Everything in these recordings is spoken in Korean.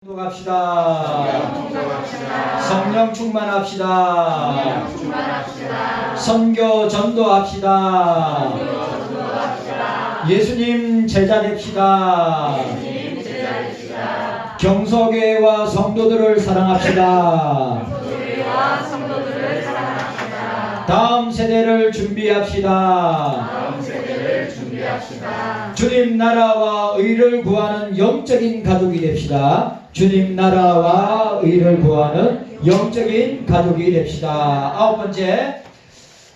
합시다. 성령 충만합시다. 선교 전도합시다. 예수님 제자 됩시다. 경서교회와 성도들을 사랑합시다. 다음 세대를 준비합시다. 주님 나라와 의를 구하는 영적인 가족이 됩시다. 주님 나라와 의를 구하는 영적인 가족이 됩시다. 아홉 번째,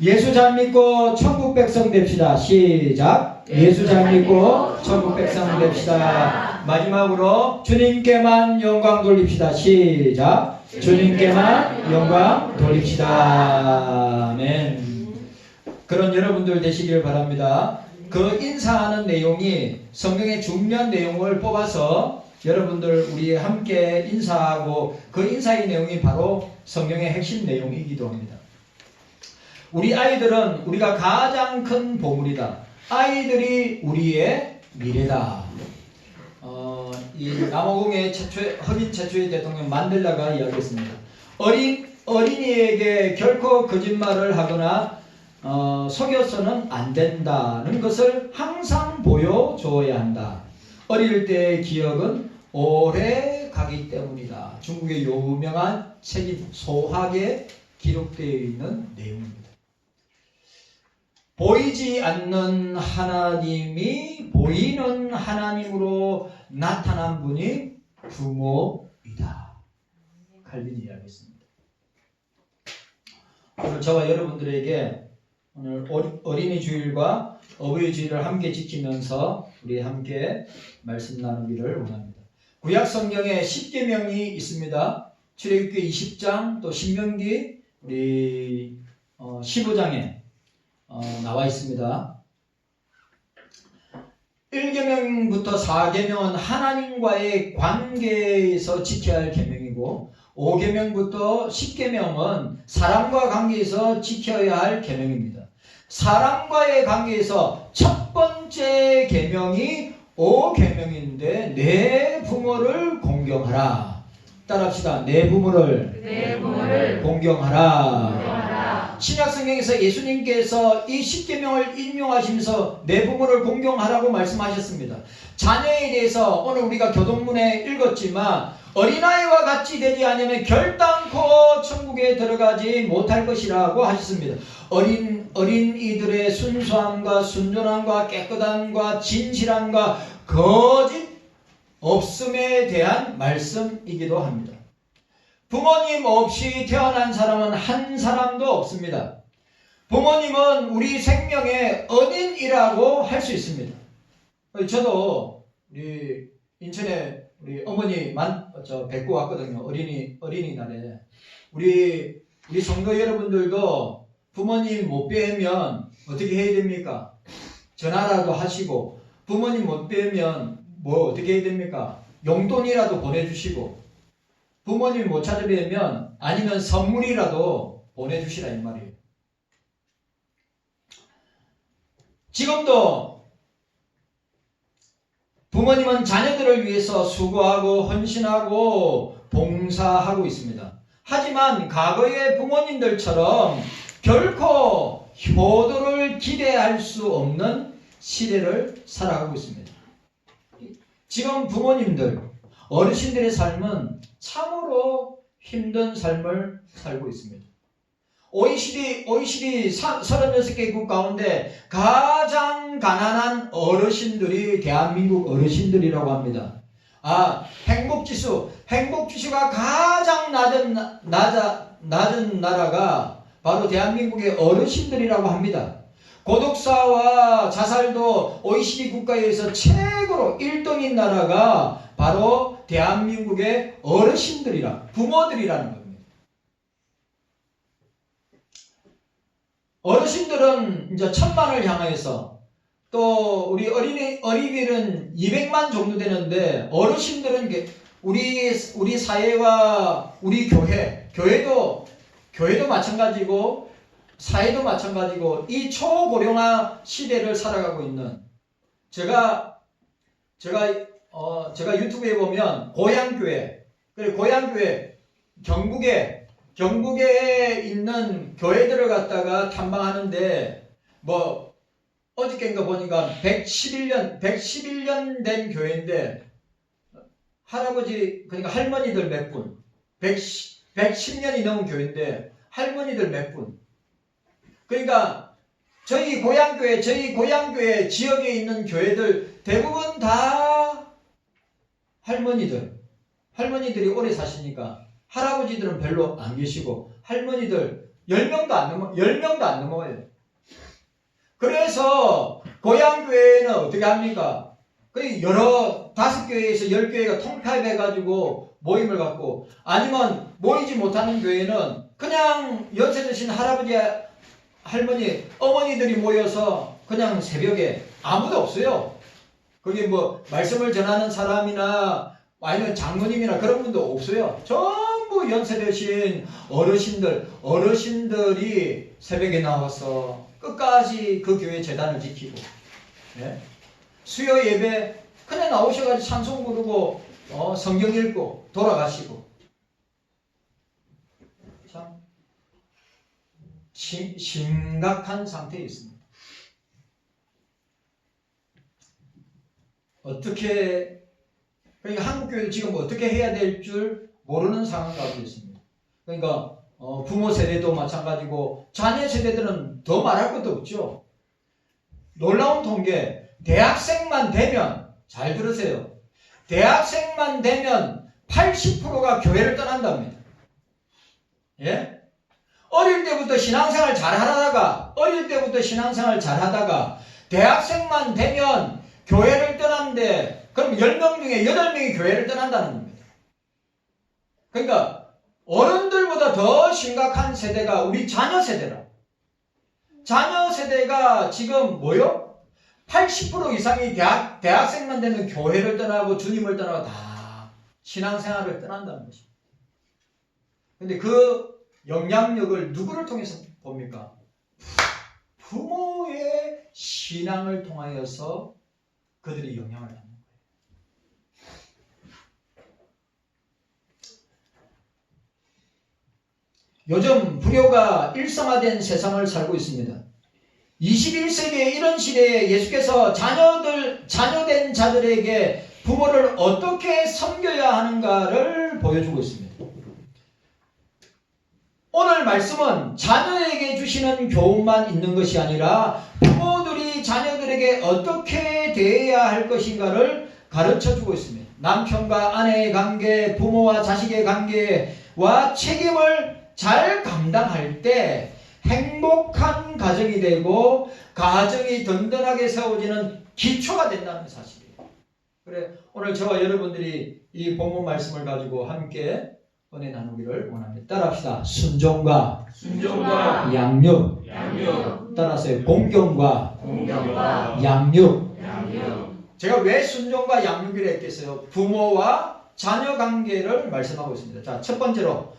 예수 잘 믿고 천국 백성 됩시다. 시작. 예수 잘 믿고 천국 백성 됩시다. 마지막으로 주님께만 영광 돌립시다. 시작. 주님께만 영광 돌립시다. 아멘. 그런 여러분들 되시길 바랍니다. 그 인사하는 내용이 성경의 중요한 내용을 뽑아서 여러분들 우리 함께 인사하고 그 인사의 내용이 바로 성경의 핵심 내용이기도 합니다. 우리 아이들은 우리가 가장 큰 보물이다. 아이들이 우리의 미래다. 이 남아공의 흑인 최초의 대통령 만델라가 이야기했습니다. 어린이에게 결코 거짓말을 하거나 속여서는 안 된다는 것을 항상 보여줘야 한다. 어릴 때의 기억은 오래 가기 때문이다. 중국의 유명한 책인 소학에 기록되어 있는 내용입니다. 보이지 않는 하나님이 보이는 하나님으로 나타난 분이 부모이다. 칼빈이 이야기했습니다. 오늘 저와 여러분들에게 오늘 어린이 주일과 어버이 주일을 함께 지키면서 우리 함께 말씀 나누기를 원합니다. 구약 성경에 10계명이 있습니다. 출애굽기 20장 또 신명기 우리 15장에 나와 있습니다. 1계명부터 4계명은 하나님과의 관계에서 지켜야 할 계명이고 5계명부터 10계명은 사람과 관계에서 지켜야 할 계명입니다. 사람과의 관계에서 첫 번째 계명이 5계명인데 내 부모를 공경하라. 따라합시다. 내 부모를 공경하라. 신약성경에서 예수님께서 이 10계명을 인용하시면서 내 부모를 공경하라고 말씀하셨습니다. 자녀에 대해서 오늘 우리가 교동문에 읽었지만 어린아이와 같이 되지 않으면 결단코 천국에 들어가지 못할 것이라고 하셨습니다. 어린이들의 순수함과 순전함과 깨끗함과 진실함과 거짓 없음에 대한 말씀이기도 합니다. 부모님 없이 태어난 사람은 한 사람도 없습니다. 부모님은 우리 생명의 은인이라고 할 수 있습니다. 저도 우리 인천에 우리 어머니 뵙고 왔거든요. 어린이날에. 우리 성도 여러분들도 부모님 못 뵈면 어떻게 해야 됩니까? 전화라도 하시고, 부모님 못 뵈면 뭐 어떻게 해야 됩니까? 용돈이라도 보내주시고, 부모님 못 찾아뵈면 아니면 선물이라도 보내주시라 이 말이에요. 지금도 부모님은 자녀들을 위해서 수고하고 헌신하고 봉사하고 있습니다. 하지만 과거의 부모님들처럼 결코 효도를 기대할 수 없는 시대를 살아가고 있습니다. 지금 부모님들, 어르신들의 삶은 참으로 힘든 삶을 살고 있습니다. OECD 36개국 가운데 가장 가난한 어르신들이 대한민국 어르신들이라고 합니다. 행복지수가 가장 낮은 나라가 바로 대한민국의 어르신들이라고 합니다. 고독사와 자살도 OECD 국가에서 최고로 1등인 나라가 바로 대한민국의 부모들이라는 겁니다. 어르신들은 이제 1000만을 향해서 또 우리 어린이들은 200만 정도 되는데 어르신들은 우리 사회와 우리 교회도 마찬가지고 사회도 마찬가지고 이 초고령화 시대를 살아가고 있는 제가 제가 유튜브에 보면 고향교회, 그리고 고향교회 경북에 있는 교회들을 갖다가 탐방하는데 어저께인가 보니까 111년 된 교회인데 할아버지, 그러니까 할머니들 몇 분, 110년이 넘은 교회인데 할머니들 몇 분. 그러니까 저희 고향교회 지역에 있는 교회들 대부분 다 할머니들이 오래 사시니까 할아버지들은 별로 안 계시고 할머니들 10명도 안 넘어가요. 그래서 고향교회는 어떻게 합니까? 여러 5교회에서 10교회가 통합해가지고 모임을 갖고, 아니면 모이지 못하는 교회는 그냥 연세 드신 할아버지, 할머니, 어머니들이 모여서 그냥 새벽에 아무도 없어요. 거기 말씀을 전하는 사람이나 아니면 장로님이나 그런 분도 없어요. 전부 연세 드신 어르신들이 새벽에 나와서 끝까지 그 교회 재단을 지키고, 네? 수요 예배 그냥 나오셔가지고 찬송 부르고 성경 읽고 돌아가시고. 참 심각한 상태에 있습니다. 그러니까 한국교회도 지금 어떻게 해야 될 줄 모르는 상황 가운데 있습니다. 그러니까 부모 세대도 마찬가지고 자녀 세대들은 더 말할 것도 없죠. 놀라운 통계, 대학생만 되면, 잘 들으세요, 대학생만 되면 80%가 교회를 떠난답니다. 예? 어릴 때부터 신앙생활 잘 하다가 대학생만 되면 교회를 떠났는데, 그럼 10명 중에 8명이 교회를 떠난다는 겁니다. 그러니까 어른들보다 더 심각한 세대가 우리 자녀 세대라. 자녀 세대가 지금 80% 이상이 대학생만 되면 교회를 떠나고 주님을 떠나고 다 신앙생활을 떠난다는 것입니다. 근데 그 영향력을 누구를 통해서 봅니까? 부모의 신앙을 통하여서 그들이 영향을 받는 거예요. 요즘 불효가 일상화된 세상을 살고 있습니다. 21세기의 이런 시대에 예수께서 자녀된 자들에게 부모를 어떻게 섬겨야 하는가를 보여주고 있습니다. 오늘 말씀은 자녀에게 주시는 교훈만 있는 것이 아니라 부모들이 자녀들에게 어떻게 대해야 할 것인가를 가르쳐주고 있습니다. 남편과 아내의 관계, 부모와 자식의 관계와 책임을 잘 감당할 때 행복한 가정이 되고 가정이 든든하게 세워지는 기초가 된다는 사실이에요. 그래, 오늘 저와 여러분들이 이 본문 말씀을 가지고 함께 은혜 나누기를 원합니다. 따라합시다. 순종과 양육. 따라서요. 공경과 양육. 제가 왜 순종과 양육이라 했겠어요? 부모와 자녀 관계를 말씀하고 있습니다. 자, 첫 번째로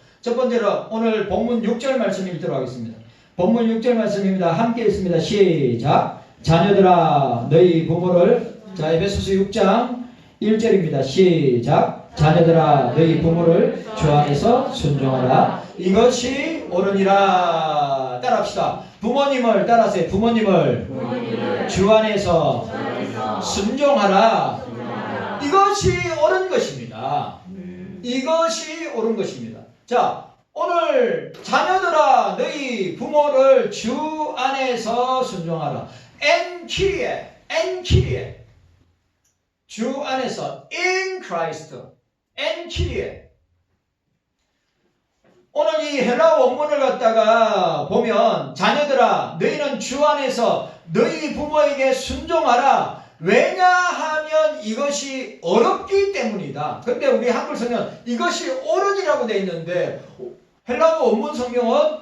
오늘 본문 6절 말씀 읽도록 하겠습니다. 본문 6절 말씀입니다. 함께 읽습니다. 시작. 자녀들아 너희 부모를, 자, 에베소서 6장 1절입니다. 시작. 자녀들아 너희 부모를 주 안에서 순종하라. 이것이 옳으니라. 따라합시다. 부모님을 따라하세요. 부모님을 주 안에서 순종하라. 이것이 옳은 것입니다. 이것이 옳은 것입니다. 자, 오늘 자녀들아 너희 부모를 주 안에서 순종하라. 엔키리에 주 안에서, in Christ, 엔키리에. 오늘 이 헬라어 원문을 갖다가 보면 자녀들아 너희는 주 안에서 너희 부모에게 순종하라. 왜냐하면 이것이 어렵기 때문이다. 근데 우리 한글 성경은 이것이 옳으니라고 되어 있는데 헬라어 원문 성경은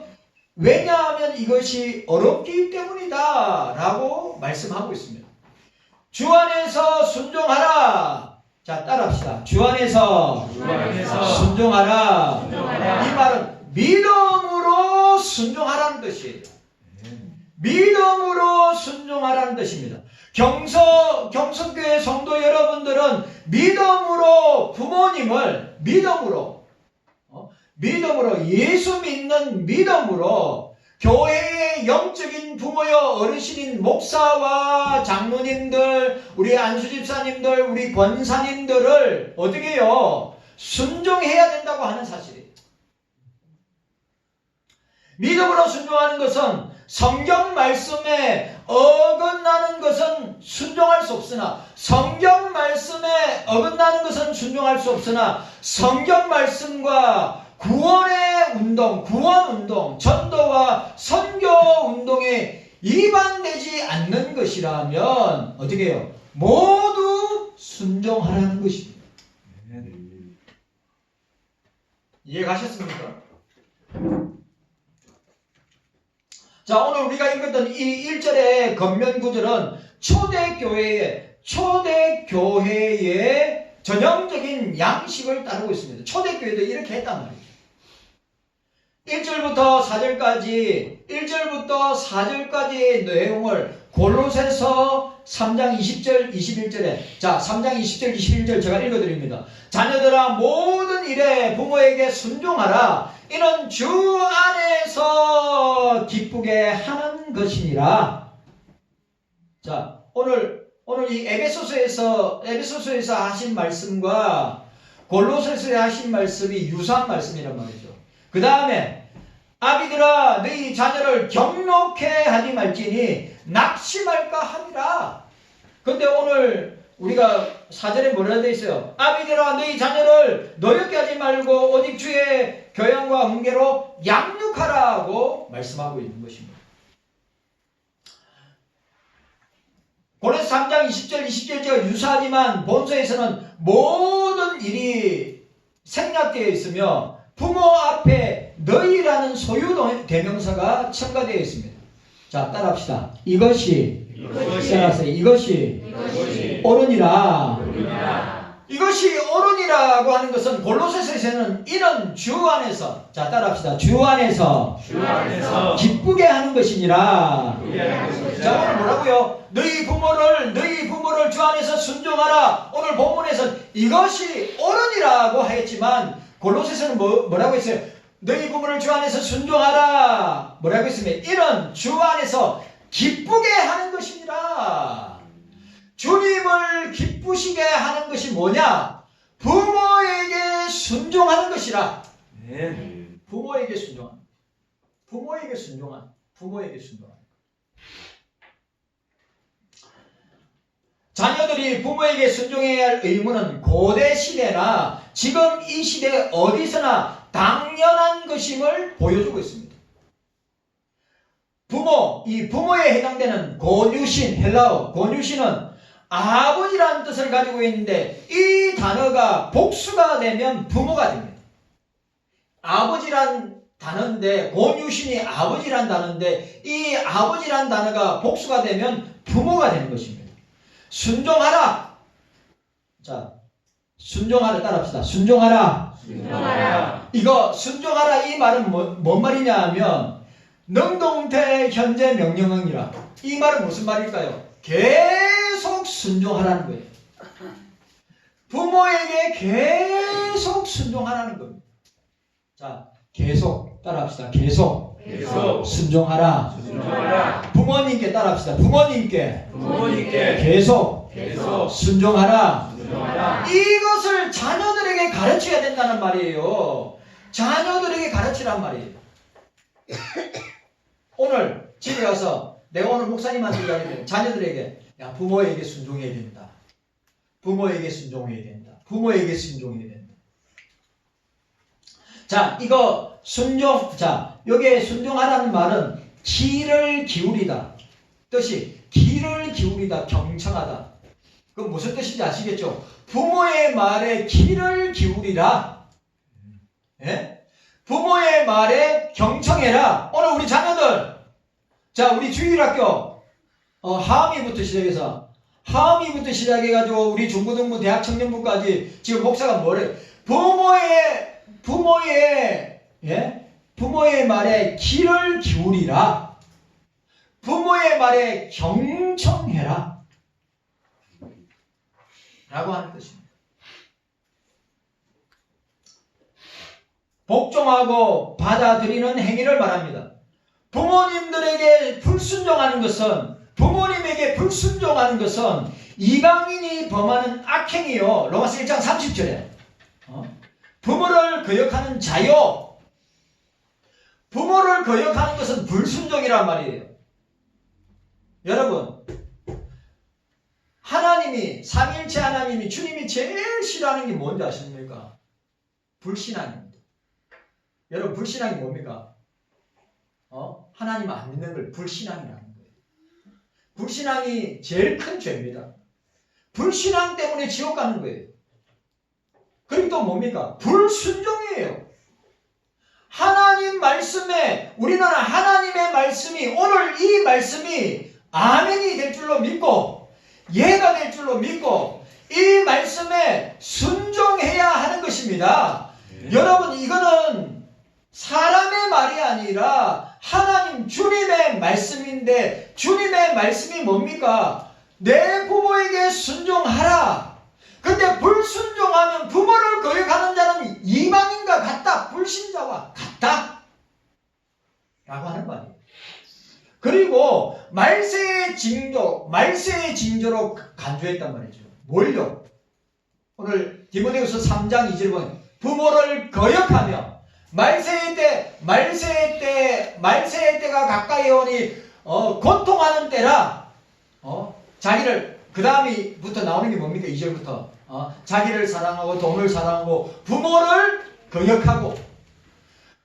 왜냐하면 이것이 어렵기 때문이다 라고 말씀하고 있습니다. 주 안에서 순종하라. 자, 따라합시다. 주 안에서 순종하라. 이 말은 믿음으로 순종하라는 뜻이에요. 믿음으로 순종하라는 뜻입니다. 경석교회 성도 여러분들은 믿음으로 부모님을 믿음으로 예수 믿는 믿음으로 교회의 영적인 부모여 어르신인 목사와 장로님들, 우리 안수집사님들, 우리 권사님들을 어떻게 해요? 순종해야 된다고 하는 사실이에요. 믿음으로 순종하는 것은 성경 말씀에 어긋나는 것은 순종할 수 없으나 성경 말씀에 어긋나는 것은 순종할 수 없으나 성경 말씀과 구원의 운동, 구원 운동, 전도와 선교 운동에 위반되지 않는 것이라면 어떻게 해요? 모두 순종하라는 것입니다. 이해 가셨습니까? 자, 오늘 우리가 읽었던 이 1절의 겉면 구절은 초대교회의 전형적인 양식을 따르고 있습니다. 초대교회도 이렇게 했단 말이죠. 1절부터 4절까지의 내용을 골로새서 3장 20절, 21절에 자, 3장 20절, 21절 제가 읽어드립니다. 자녀들아 모든 일에 부모에게 순종하라. 이는 주 안에서 기쁘게 하는 것이니라. 자, 오늘 이 에베소서에서 하신 말씀과 골로새서에 하신 말씀이 유사한 말씀이란 말이죠. 그 다음에 아비들아 너희 자녀를 경록해 하지 말지니 낙심할까 하니라. 근데 오늘 우리가 4절에 뭐라 되어 있어요? 아비들아 너희 자녀를 노엽게 하지 말고 오직 주의 교양과 훈계로 양육하라고 말씀하고 있는 것입니다. 고린도서 3장 20절 20절과 유사하지만 본서에서는 모든 일이 생략되어 있으며 부모 앞에 너희라는 소유 대명사가 첨가되어 있습니다. 자, 따라합시다. 이것이 옳으니라. 이것이 옳으니라고 하는 것은 골로새서에서는 이는 주 안에서, 자, 따라합시다. 주 안에서 기쁘게 하는 것이니라. 자, 오늘 뭐라고요? 너희 부모를 주 안에서 순종하라. 오늘 본문에서 이것이 옳으니라고 하였지만 골로새서는 뭐라고 했어요? 너희 부모를 주 안에서 순종하라. 뭐라고 했습니까? 이는 주 안에서 기쁘게 하는 것이니라. 주님을 기쁘시게 하는 것이 뭐냐? 부모에게 순종하는 것이라. 네. 부모에게 순종하는. 자녀들이 부모에게 순종해야 할 의무는 고대 시대나 지금 이 시대 어디서나 당연한 것임을 보여주고 있습니다. 이 부모에 해당되는 고유신, 헬라어 고유신은 아버지라는 뜻을 가지고 있는데 이 단어가 복수가 되면 부모가 됩니다. 아버지란 단어인데 고유신이 아버지란 단어인데 이 아버지란 단어가 복수가 되면 부모가 되는 것입니다. 순종하라. 자, 순종하라 따라합시다. 순종하라. 이거 순종하라 이 말은 뭔 말이냐 하면 능동태 현재 명령형이라. 이 말은 무슨 말일까요? 계속 순종하라는 거예요. 부모에게 계속 순종하라는 겁니다. 자, 계속 따라합시다. 계속 순종하라. 부모님께 따라합시다. 부모님께 계속 순종하라. 이것을 자녀들에게 가르쳐야 된다는 말이에요. 자녀들에게 가르치란 말이에요. 오늘 집에 가서 내가 오늘 목사님한테 이야기해요. 자녀들에게 야, 부모에게 순종해야 된다. 부모에게 순종해야 된다. 자, 이거 여기에 순종하라는 말은 귀를 기울이다. 뜻이 귀를 기울이다, 경청하다. 그건 무슨 뜻인지 아시겠죠? 부모의 말에 귀를 기울이라. 예? 부모의 말에 경청해라. 오늘 우리 자녀들, 자, 우리 주일학교 하음이부터 시작해가지고 우리 중고등부, 대학 청년부까지 지금 목사가 뭐래? 부모의 말에 귀를 기울이라. 부모의 말에 경청해라. 라고 하는 것입니다. 복종하고 받아들이는 행위를 말합니다. 부모님들에게 불순종하는 것은, 부모님에게 불순종하는 것은 이방인이 범하는 악행이요. 로마서 1장 30절에 부모를 거역하는 자요. 부모를 거역하는 것은 불순종이란 말이에요. 여러분, 하나님이, 삼위일체 하나님이, 주님이 제일 싫어하는 게 뭔지 아십니까? 불신앙입니다. 여러분, 불신앙이 뭡니까? 하나님 안 믿는 걸 불신앙이라는 거예요. 불신앙이 제일 큰 죄입니다. 불신앙 때문에 지옥 가는 거예요. 그리고 또 뭡니까? 불순종이에요. 하나님 말씀에, 우리는 하나님의 말씀이, 오늘 이 말씀이 아멘이 될 줄로 믿고 예가 될 줄로 믿고 이 말씀에 순종해야 하는 것입니다. 여러분, 이거는 사람의 말이 아니라 하나님 주님의 말씀인데, 주님의 말씀이 뭡니까? 내 부모에게 순종하라. 근데 불순종하면 부모를 거역하는 자는 이방인과 같다. 불신자와 같다. 라고 하는 말이에요. 그리고 말세의 징조로 간주했단 말이죠. 뭘요? 오늘 디모데후서 3장 2절 보면 부모를 거역하며 말세의 때가 가까이 오니 고통하는 때라. 자기를, 그 다음부터 나오는 게 뭡니까? 2절부터 자기를 사랑하고 돈을 사랑하고 부모를 거역하고,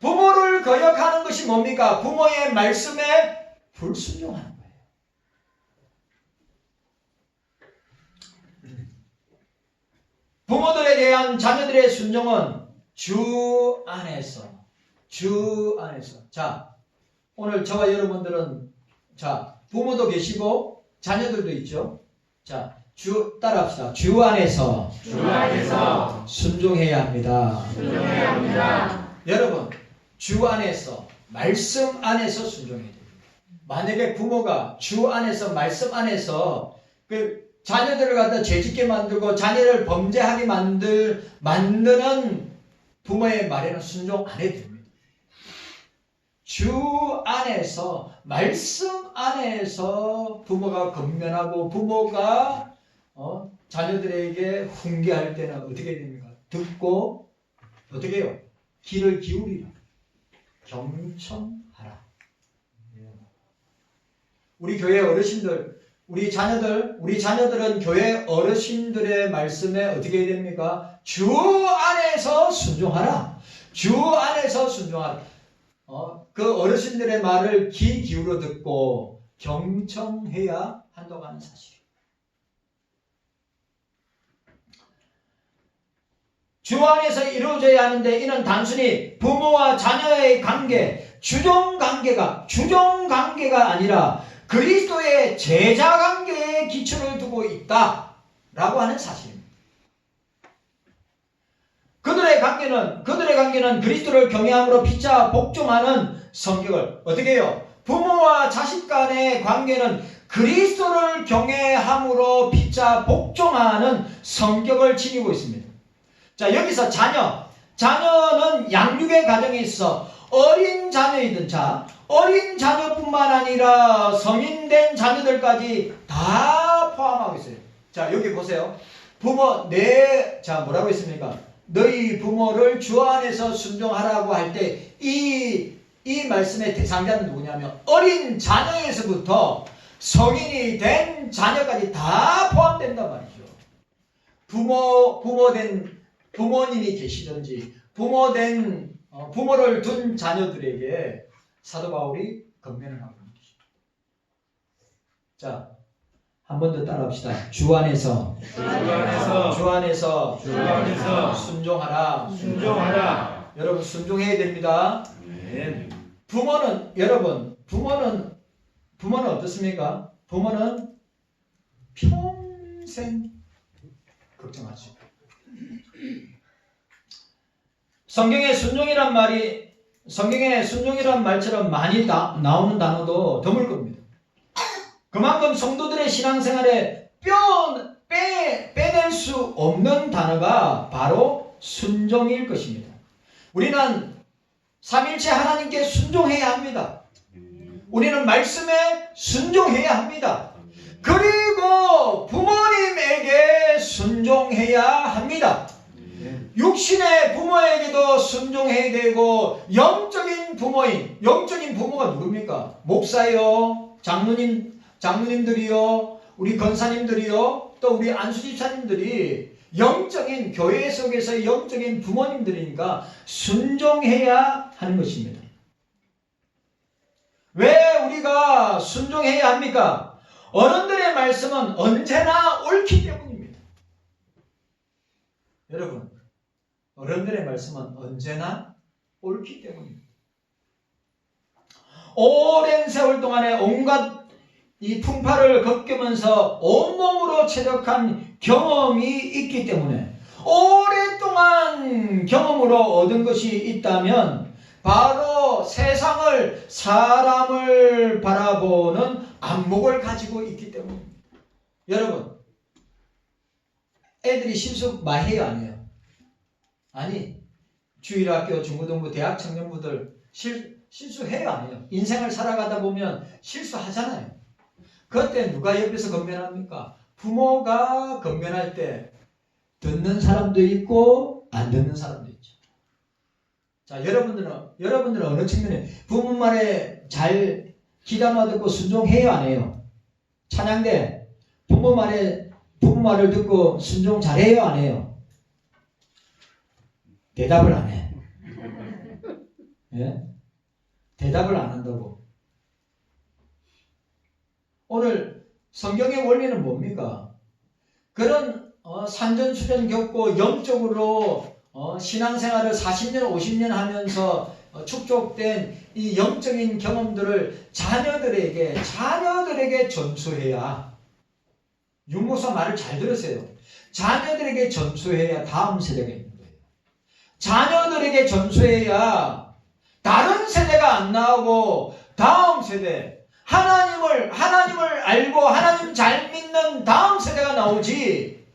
부모를 거역하는 것이 뭡니까? 부모의 말씀에 불순종하는 거예요. 부모들에 대한 자녀들의 순종은 주 안에서. 자, 오늘 저와 여러분들은, 자, 부모도 계시고 자녀들도 있죠. 자, 따라합시다. 주 안에서 순종해야 합니다. 여러분, 주 안에서, 말씀 안에서 순종해야 됩니다. 만약에 부모가 주 안에서, 말씀 안에서 그 자녀들을 갖다 죄짓게 만들고 자녀를 범죄하게 만드는 부모의 말에는 순종 안 해도 됩니다. 주 안에서, 말씀 안에서 부모가 건면하고 부모가 자녀들에게 훈계할 때는 어떻게 됩니까? 듣고 어떻게 해요? 귀를 기울이라. 경청하라. 우리 교회 어르신들, 우리 자녀들은 교회 어르신들의 말씀에 어떻게 해야 됩니까? 주 안에서 순종하라. 주 안에서 순종하라. 그 어르신들의 말을 귀 기울여 듣고 경청해야 한다고 하는 사실이에요. 주 안에서 이루어져야 하는데, 이는 단순히 부모와 자녀의 관계, 주종관계가 아니라 그리스도의 제자관계에 기초를 두고 있다라고 하는 사실입니다. 그들의 관계는 그리스도를 경외함으로 피차 복종하는 성격을, 어떻게 해요? 부모와 자식 간의 관계는 그리스도를 경외함으로 피차 복종하는 성격을 지니고 있습니다. 자, 여기서 자녀는 양육의 과정에 있어 어린 자녀이든, 어린 자녀뿐만 아니라 성인된 자녀들까지 다 포함하고 있어요. 자, 여기 보세요. 뭐라고 했습니까? 너희 부모를 주 안에서 순종하라고 할 때 이 말씀의 대상자는 누구냐면 어린 자녀에서부터 성인이 된 자녀까지 다 포함된단 말이죠. 부모님이 계시든지 부모를 둔 자녀들에게 사도 바울이 권면을 하고 있는 것입니다. 자, 한 번 더 따라합시다. 주 안에서 순종하라. 여러분, 순종해야 됩니다. 부모는 어떻습니까? 부모는 평생 걱정하죠. 성경에 순종이란 말처럼 많이 나오는 단어도 드물 겁니다. 그만큼 성도들의 신앙생활에 빼낼 수 없는 단어가 바로 순종일 것입니다. 우리는 삼일체 하나님께 순종해야 합니다. 우리는 말씀에 순종해야 합니다. 그리고 부모님에게 순종해야 합니다. 육신의 부모에게도 순종해야 되고 영적인 부모가 누굽니까? 목사요, 장로님들이요, 우리 권사님들이요, 또 우리 안수집사님들이 영적인 교회 속에서 영적인 부모님들이니까 순종해야 하는 것입니다. 왜 우리가 순종해야 합니까? 어른들의 말씀은 언제나 옳기 때문입니다. 여러분, 어른들의 말씀은 언제나 옳기 때문입니다. 오랜 세월 동안에 온갖 이 풍파를 겪으면서 온몸으로 체득한 경험이 있기 때문에 오랫동안 경험으로 얻은 것이 있다면 바로 세상을, 사람을 바라보는 안목을 가지고 있기 때문입니다. 여러분, 애들이 실수 많이 해요, 안 해요? 아니, 주일학교, 중고등부, 대학 청년부들 실수해요, 안 해요? 인생을 살아가다 보면 실수하잖아요. 그때 누가 옆에서 건면합니까? 부모가 건면할 때 듣는 사람도 있고 안 듣는 사람도 있죠. 자, 여러분들은 어느 측면에 부모 말에 잘 귀담아 듣고 순종해요, 안 해요? 찬양대 부모 말을 듣고 순종 잘해요, 안 해요? 대답을 안 해. 예? 대답을 안 한다고. 오늘 성경의 원리는 뭡니까? 그런 산전수전 겪고 영적으로 신앙생활을 40년, 50년 하면서 축적된 이 영적인 경험들을 자녀들에게 전수해야, 윤목사 말을 잘 들으세요. 자녀들에게 전수해야 다음 세대가 있는 거예요. 자녀들에게 전수해야 다른 세대가 안 나오고 다음 세대, 하나님을 알고 하나님 잘 믿는 다음 세대가 나오지,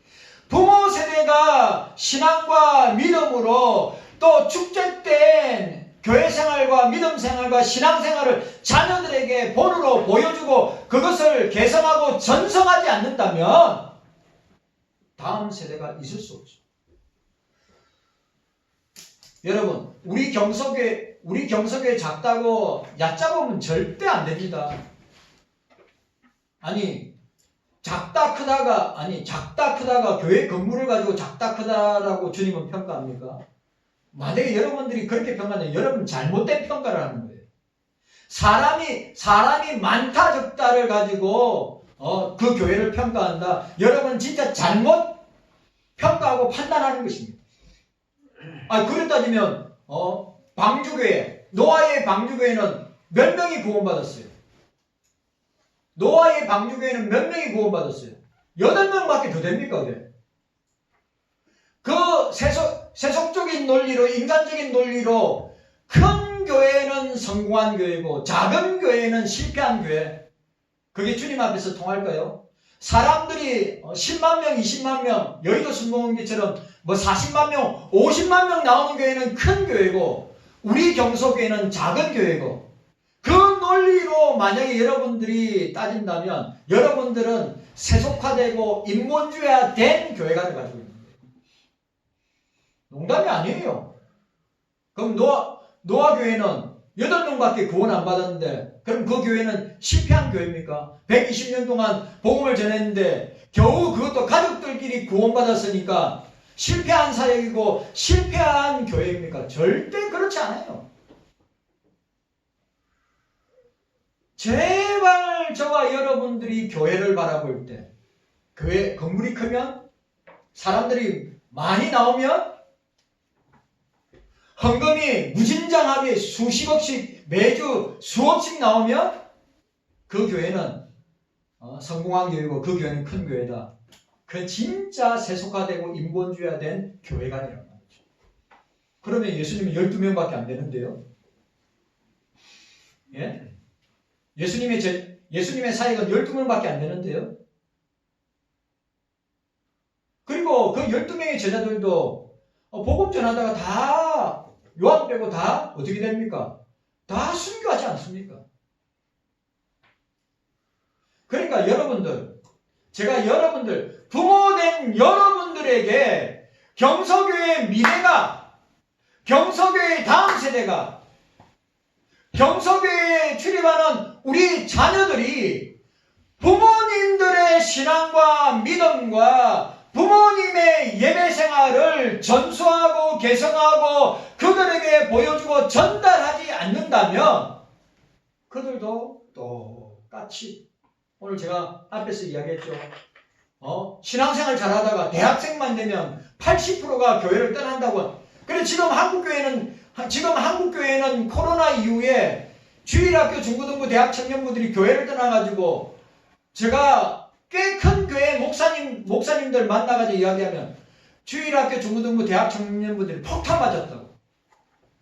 부모 세대가 신앙과 믿음으로 또 축적된 교회생활과 믿음생활과 신앙생활을 자녀들에게 본으로 보여주고 그것을 개성하고 전성하지 않는다면 다음 세대가 있을 수 없죠. 여러분, 우리 경석교회 작다고 얕잡아 보면 절대 안 됩니다. 아니, 작다 크다가 교회 건물을 가지고 작다 크다라고 주님은 평가합니까? 만약에 여러분들이 그렇게 평가하면 여러분 잘못된 평가를 하는 거예요. 사람이 많다 적다를 가지고 그 교회를 평가한다. 여러분 진짜 잘못 평가하고 판단하는 것입니다. 그렇게 따지면 방주교회, 노아의 방주교회는 몇 명이 구원받았어요? 노아의 방주교회는 몇 명이 구원받았어요? 8명밖에 더 됩니까? 그게? 그 세속적인 논리로, 인간적인 논리로 큰 교회는 성공한 교회고 작은 교회는 실패한 교회, 그게 주님 앞에서 통할까요? 사람들이 10만 명, 20만 명, 여의도 순복음교회처럼 40만 명, 50만 명 나오는 교회는 큰 교회고 우리 경소교회는 작은 교회고, 그 논리로 만약에 여러분들이 따진다면 여러분들은 세속화되고 인본주의화된 교회가 돼가지고 있는 거예요. 농담이 아니에요. 그럼 노아 교회는 8명밖에 구원 안 받았는데 그럼 그 교회는 실패한 교회입니까? 120년 동안 복음을 전했는데 겨우 그것도 가족들끼리 구원받았으니까 실패한 사역이고 실패한 교회입니까? 절대 그렇지 않아요. 제발 저와 여러분들이 교회를 바라볼 때, 교회 건물이 크면, 사람들이 많이 나오면, 헌금이 무진장하게 수십억씩 매주 수억씩 나오면 그 교회는 성공한 교회고 그 교회는 큰 교회다. 그 진짜 세속화되고 인본주의화된 교회가 아니란 말이죠. 그러면 예수님은 12명밖에 안 되는데요. 예? 예수님의 사역은 12명밖에 안 되는데요. 그 12명의 제자들도 복음 전하다가 다 요한 빼고 다 어떻게 됩니까? 다 순교하지 않습니까? 그러니까 여러분들, 제가 여러분들, 부모된 여러분들에게 경서교의 미래가, 경서교의 다음 세대가, 경서교회에 출입하는 우리 자녀들이 부모님들의 신앙과 믿음과 부모님의 예배 생활을 전수하고 개성하고 그들에게 보여주고 전달하지 않는다면 그들도 똑같이 오늘 제가 앞에서 이야기했죠. 신앙생활 잘하다가 대학생만 되면 80%가 교회를 떠난다고. 그래 지금 한국교회는 코로나 이후에 주일학교 중고등부 대학 청년부들이 교회를 떠나가지고 제가 꽤 큰 교회 목사님들 만나가지고 이야기하면 주일학교 중고등부 대학 청년부들이 폭탄 맞았다고.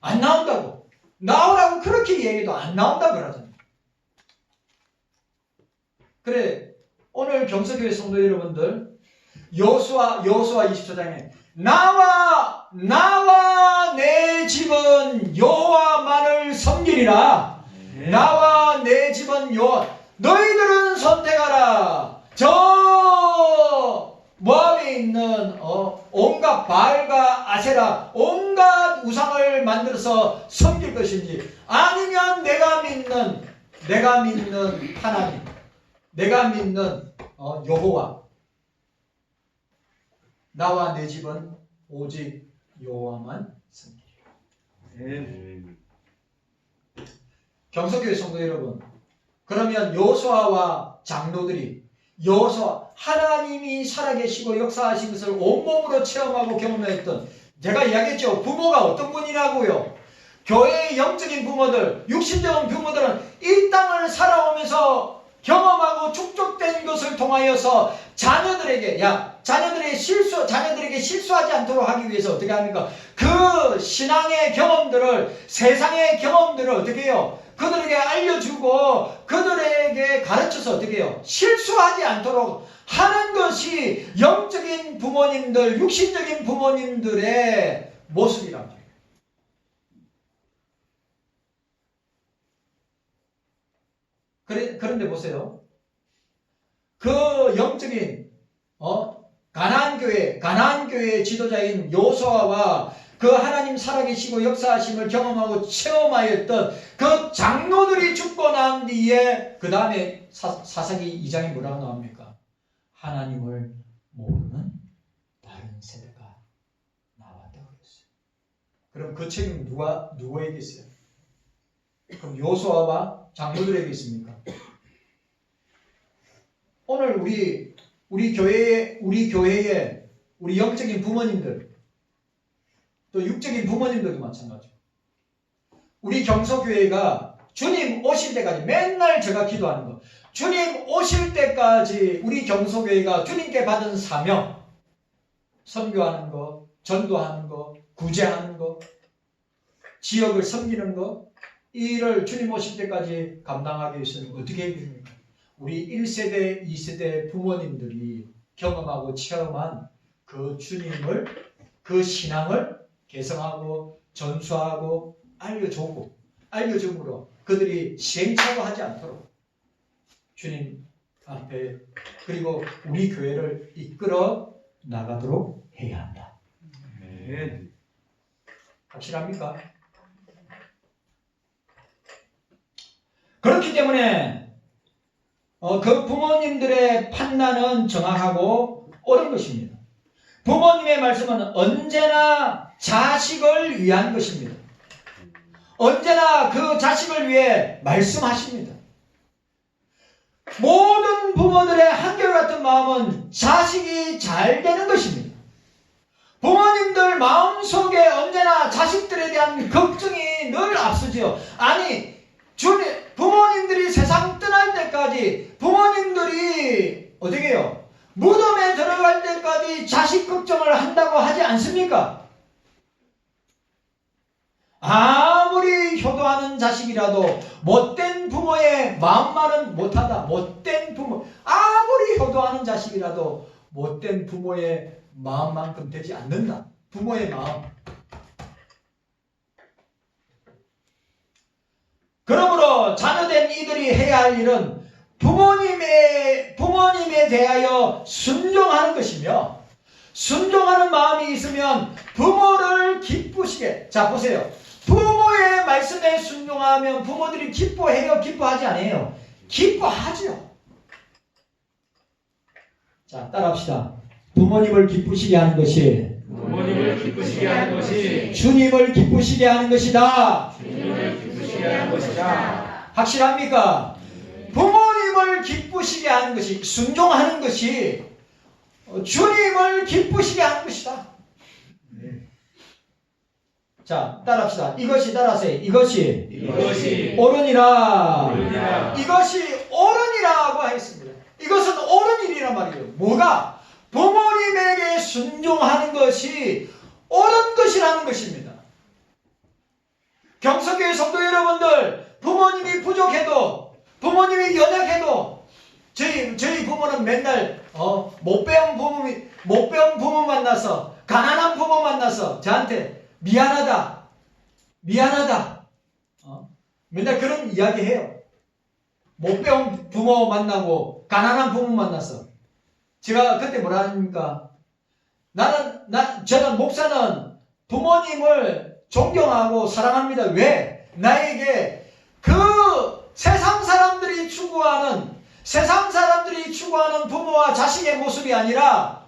안 나온다고. 나오라고 그렇게 얘기해도 안 나온다고 그러잖아요. 그래 오늘 경서교회 성도 여러분들 여호수아 24장에 나와 내 집은 여호와만을 섬기리라. 나와 내 집은 여호와. 너희들은 선택하라. 저 모압에 있는 온갖 바알과 아세라 온갖 우상을 만들어서 섬길 것인지 아니면 내가 믿는 하나님, 내가 믿는 여호와. 나와 내 집은 오직 여호와만 섬기리라. 경서교회 성도 여러분, 그러면 여호수아와 장로들이 하나님이 살아계시고 역사하신 것을 온몸으로 체험하고 경험했던, 제가 이야기했죠. 부모가 어떤 분이라고요? 교회의 영적인 부모들, 육신적인 부모들은 이 땅을 살아오면서 경험하고 축적된 것을 통하여서 자녀들에게 실수하지 않도록 하기 위해서 어떻게 합니까? 그 신앙의 경험들을, 세상의 경험들을 어떻게 해요? 그들에게 알려주고 그들에게 가르쳐서 어떻게 해요? 실수하지 않도록 하는 것이 영적인 부모님들, 육신적인 부모님들의 모습이란 말이에요. 그런데 보세요. 그 영적인 가나안교회의 지도자인 여호수아와 그 하나님 살아계시고 역사하심을 경험하고 체험하였던 그 장로들이 죽고 난 뒤에 그 다음에 사사기 2장에 뭐라고 나옵니까? 하나님을 모르는 다른 세대가 나왔다고 그랬어요. 그럼 그 책임은 누구에게 있어요? 그럼 여호수아와 장로들에게 있습니까? 오늘 우리 교회의 우리 영적인 부모님들, 또 육적인 부모님들도 마찬가지고, 우리 경서교회가 주님 오실 때까지 맨날 제가 기도하는 거, 주님 오실 때까지 우리 경서교회가 주님께 받은 사명, 선교하는 거, 전도하는 거, 구제하는 거, 지역을 섬기는 거, 이 일을 주님 오실 때까지 감당하기 위해서는 어떻게 해야 됩니까? 우리 1세대, 2세대 부모님들이 경험하고 체험한 그 주님을, 그 신앙을 개성하고 전수하고 알려줌으로 그들이 시행착오하지 않도록 주님 앞에, 그리고 우리 교회를 이끌어 나가도록 해야 한다. 확실합니까? 그렇기 때문에 그 부모님들의 판단은 정확하고 옳은 것입니다. 부모님의 말씀은 언제나 자식을 위한 것입니다. 언제나 그 자식을 위해 말씀하십니다. 모든 부모들의 한결같은 마음은 자식이 잘 되는 것입니다. 부모님들 마음속에 언제나 자식들에 대한 걱정이 늘 앞서지요. 아니, 부모님들이 세상 떠날 때까지, 부모님들이 어떻게 해요? 무덤에 들어갈 때까지 자식 걱정을 한다고 하지 않습니까? 아무리 효도하는 자식이라도 못된 부모의 마음만은 못하다. 못된 부모, 아무리 효도하는 자식이라도 못된 부모의 마음만큼 되지 않는다. 부모의 마음. 그러므로 자녀된 이들이 해야 할 일은 부모님에 대하여 순종하는 것이며, 순종하는 마음이 있으면 부모를 기쁘시게. 자, 보세요. 부모의 말씀에 순종하면 부모들이 기뻐해요? 기뻐하지 않아요? 기뻐하죠. 자, 따라합시다. 부모님을 기쁘시게 하는 것이 주님을 기쁘시게 하는 것이다. 확실합니까? 부모님을 기쁘시게 하는 것이, 순종하는 것이 주님을 기쁘시게 하는 것이다. 자, 따라합시다. 이것이, 따라하세요. 이것이 옳으니라. 이것이 옳으니라고 하였습니다. 이것은 옳은 일이란 말이에요. 뭐가? 부모님에게 순종하는 것이 옳은 것이라는 것입니다. 경석교회 성도 여러분들, 부모님이 부족해도, 부모님이 연약해도, 저희 부모는 맨날 못 배운 부모 만나서, 가난한 부모 만나서 저한테 미안하다. 맨날 그런 이야기 해요. 못 배운 부모 만나고 가난한 부모 만나서. 제가 그때 뭐라 합니까? 저는 목사는 부모님을 존경하고 사랑합니다. 왜? 나에게 그 세상 사람들이 추구하는 부모와 자식의 모습이 아니라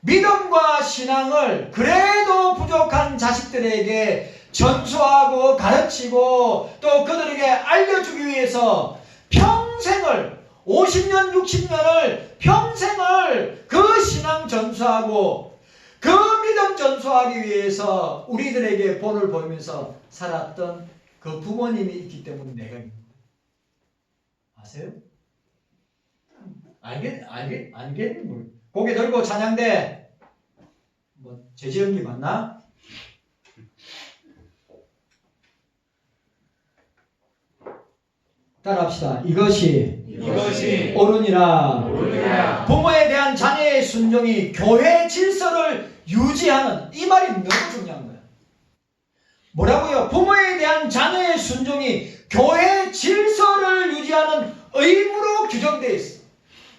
믿음과 신앙을 그래도 부족한 자식들에게 전수하고 가르치고 또 그들에게 알려주기 위해서 평생을 50년 60년을 평생을 그 신앙 전수하고 그 믿음 전수하기 위해서 우리들에게 본을 보이면서 살았던 그 부모님이 있기 때문에 내가 있는 거예요. 아세요? 알겠는 뭘. 고개 들고 찬양대. 제지연기 맞나? 따라합시다. 이것이 옳으니라. 부모에 대한 자녀의 순종이 교회 질서를 유지하는, 이 말이 너무 중요한 거야. 뭐라고요? 부모에 대한 자녀의 순종이 교회 질서를 유지하는 의무로 규정되어 있어.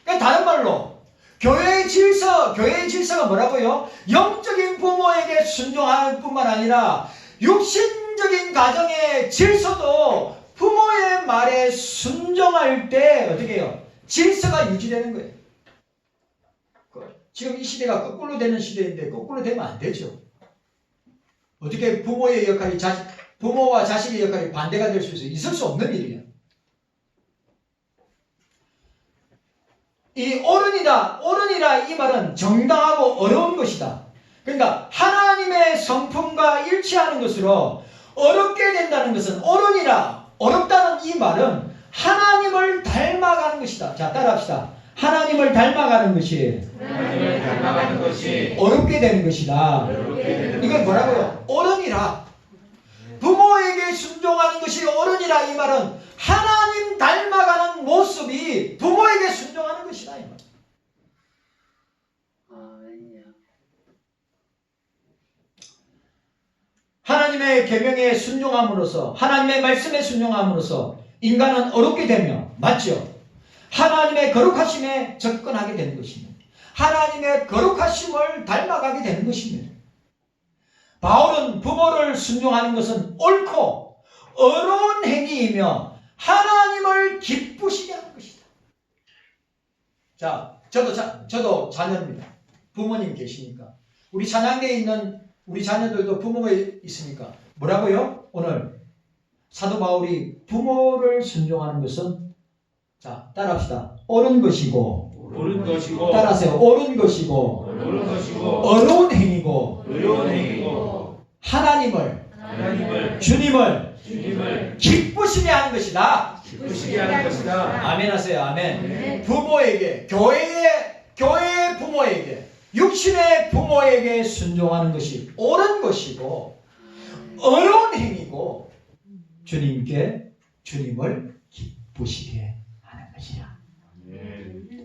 그러니까 다른 말로 교회의 질서가 뭐라고요? 영적인 부모에게 순종할 뿐만 아니라 육신적인 가정의 질서도 부모의 말에 순종할 때 어떻게 해요? 질서가 유지되는 거예요. 지금 이 시대가 거꾸로 되는 시대인데 거꾸로 되면 안 되죠. 어떻게 부모의 역할이 부모와 자식의 역할이 반대가 될 수 있어요? 있을 수 없는 일이에요. 이 옳으니라 이 말은 정당하고 어려운 것이다. 그러니까 하나님의 성품과 일치하는 것으로 어렵게 된다는 것은 옳으니라, 어렵다는 이 말은 하나님을 닮아가는 것이다. 자, 따라합시다. 하나님을 닮아가는 것이 어렵게 되는 것이다. 이건 뭐라고요? 옳으니라. 부모에게 순종하는 것이 옳으니라 이 말은 하나님 닮아가는 모습이 부모에게 순종하는 것이다. 이 말. 하나님의 계명에 순종함으로써, 하나님의 말씀에 순종함으로써 인간은 어렵게 되며, 맞죠? 하나님의 거룩하심에 접근하게 되는 것입니다. 하나님의 거룩하심을 닮아가게 되는 것입니다. 바울은 부모를 순종하는 것은 옳고 어려운 행위이며 하나님을 기쁘시게 하는 것이다. 자, 저도 자녀입니다. 부모님 계시니까. 우리 찬양대에 있는 우리 자녀들도 부모가 있으니까. 뭐라고요? 오늘 사도 바울이 부모를 순종하는 것은, 자, 따라합시다. 옳은 것이고, 따라하세요. 옳은 것이고, 어려운 행위고, 하나님을, 주님을 기쁘시게 하는 것이다. 아멘 하세요. 아멘. 부모에게, 교회의 부모에게, 육신의 부모에게 순종하는 것이 옳은 것이고 어려운 행위고 주님을 기쁘시게 하는 것이야.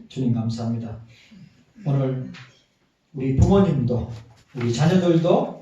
주님 감사합니다. 오늘 우리 부모님도 우리 자녀들도